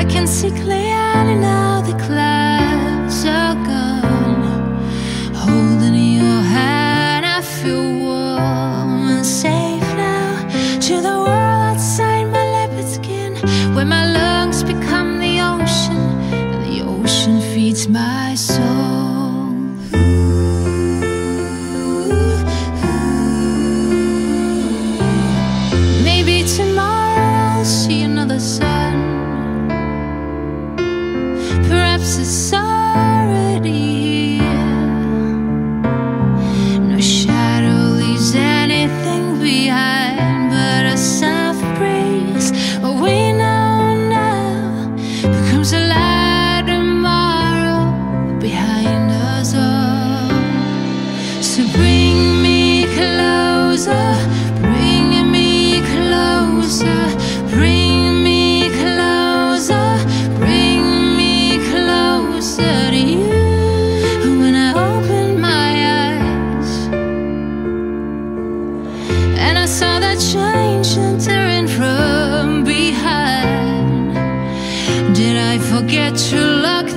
can see clearly now the clouds are gone. Holding your hand, I feel warm and safe now. To the world outside my leopard skin, where my lungs become the ocean, and the ocean feeds my soul. Maybe tomorrow I'll see another sun. Perhaps it's already here. No shadow leaves anything behind, but a soft breeze. What we know now becomes a light tomorrow behind us all. So bring me closer, bring me closer, bring me closer, bring me closer to you. When I opened my eyes and I saw that change entering from behind, did I forget to lock